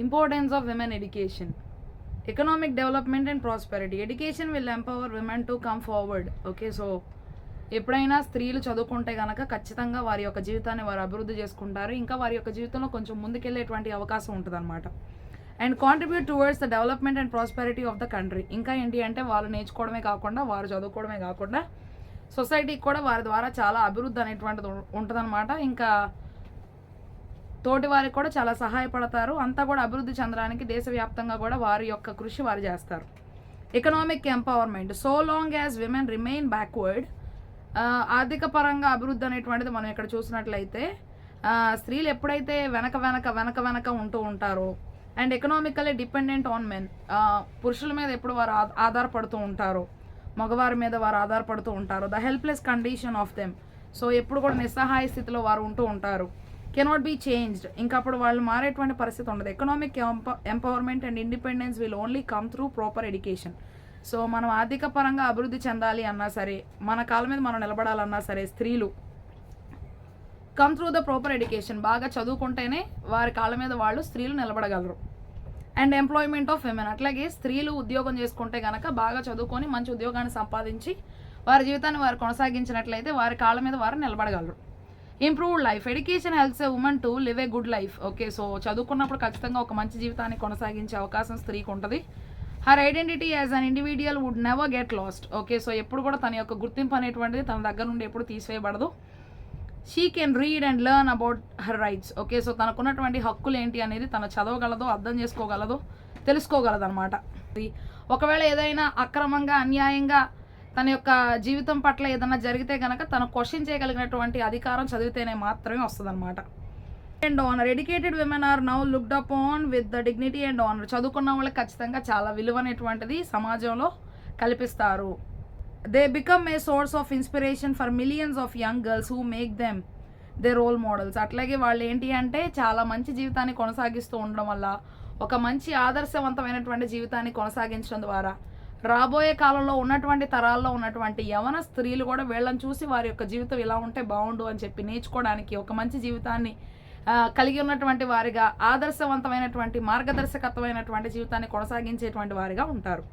Importance of women education. Economic development and prosperity. Education will empower women to come forward. Okay, so ఎప్పుడైనా స్త్రీలు చదువుకుంటే కనుక ఖచ్చితంగా వారి యొక్క జీవితాన్ని వారు అభివృద్ధి చేసుకుంటారు, ఇంకా వారి యొక్క జీవితంలో కొంచెం ముందుకెళ్ళేటువంటి అవకాశం ఉంటుంది అనమాట. And contribute towards the development and prosperity of the country. ఇంకా ఏంటి అంటే వాళ్ళు నేర్చుకోవడమే కాకుండా, వారు చదువుకోవడమే కాకుండా సొసైటీకి కూడా వారి ద్వారా చాలా అభివృద్ధి అనేటువంటిది ఉంటుందన్నమాట. ఇంకా తోటి వారికి కూడా చాలా సహాయపడతారు. అంతా కూడా అభివృద్ధి చెందడానికి దేశవ్యాప్తంగా కూడా వారి యొక్క కృషి వారు చేస్తారు. Economic empowerment. So long as women remain backward. ఆర్థిక పరంగా అభివృద్ధి అనేటువంటిది మనం ఇక్కడ చూసినట్లయితే స్త్రీలు ఎప్పుడైతే వెనక ఉంటూ ఉంటారో and economically dependent on men, పురుషుల మీద ఎప్పుడు వారు ఆధారపడుతూ ఉంటారో, మగవారి మీద వారు ఆధారపడుతూ ఉంటారు. The helpless condition of them. So ఎప్పుడు కూడా నిస్సహాయ స్థితిలో వారు ఉంటూ ఉంటారు. Cannot be changed. ఇంకా అప్పుడు వాళ్ళు మారేటువంటి పరిస్థితి ఉండదు. Economic empowerment and independence will only come through proper education. So మనం ఆర్థిక పరంగా అభివృద్ధి చెందాలి అన్నా సరే, మన కాళ్ళ మీద మనం నిలబడాలన్నా సరే, స్త్రీలు come through the proper education, బాగా చదువుకుంటేనే వారి కాళ్ళ మీద వాళ్ళు స్త్రీలు నిలబడగలరు. And employment of women. అట్లాగే స్త్రీలు ఉద్యోగం చేసుకుంటే కనుక బాగా చదువుకొని మంచి ఉద్యోగాన్ని సంపాదించి వారి జీవితాన్ని వారు కొనసాగించినట్లయితే వారి కాళ్ళ మీద వారు నిలబడగలరు. Improved life. Education helps a women to live a good life. Okay, so చదువుకున్నప్పుడు ఖచ్చితంగా ఒక మంచి జీవితాన్ని కొనసాగించే అవకాశం స్త్రీకి ఉంటుంది. Her identity as an individual would never get lost. Okay, so ఎప్పుడు కూడా తన యొక్క గుర్తింపు అనేటువంటిది తన దగ్గర నుండి ఎప్పుడు తీసివేయబడదు. She can read and learn about her rights. Okay, so తనకున్నటువంటి హక్కులు ఏంటి అనేది తను చదవగలదు, అర్థం చేసుకోగలదు, తెలుసుకోగలదు అనమాట. ఒకవేళ ఏదైనా అక్రమంగా, అన్యాయంగా తన యొక్క జీవితం పట్ల ఏదైనా జరిగితే కనుక తను క్వశ్చన్ చేయగలిగినటువంటి అధికారం చదివితేనే మాత్రమే వస్తుంది అనమాట. And honour. Educated women are now looked upon with the dignity and honour. చదువుకున్న వాళ్ళకి ఖచ్చితంగా చాలా విలువ అనేటువంటిది సమాజంలో కల్పిస్తారు. They become a source of inspiration for millions of young girls who make them they role models. అట్లాగే వాళ్ళు ఏంటి అంటే చాలా మంచి జీవితాన్ని కొనసాగిస్తూ ఉండడం వల్ల, ఒక మంచి ఆదర్శవంతమైనటువంటి జీవితాన్ని కొనసాగించడం ద్వారా రాబోయే కాలంలో ఉన్నటువంటి తరాల్లో ఉన్నటువంటి యవన స్త్రీలు కూడా వీళ్ళని చూసి వారి యొక్క జీవితం ఇలా ఉంటే బాగుండు అని చెప్పి నేర్చుకోవడానికి, ఒక మంచి జీవితాన్ని కలిగి ఉన్నటువంటి వారిగా, ఆదర్శవంతమైనటువంటి మార్గదర్శకత్వమైనటువంటి జీవితాన్ని కొనసాగించేటువంటి వారిగా ఉంటారు.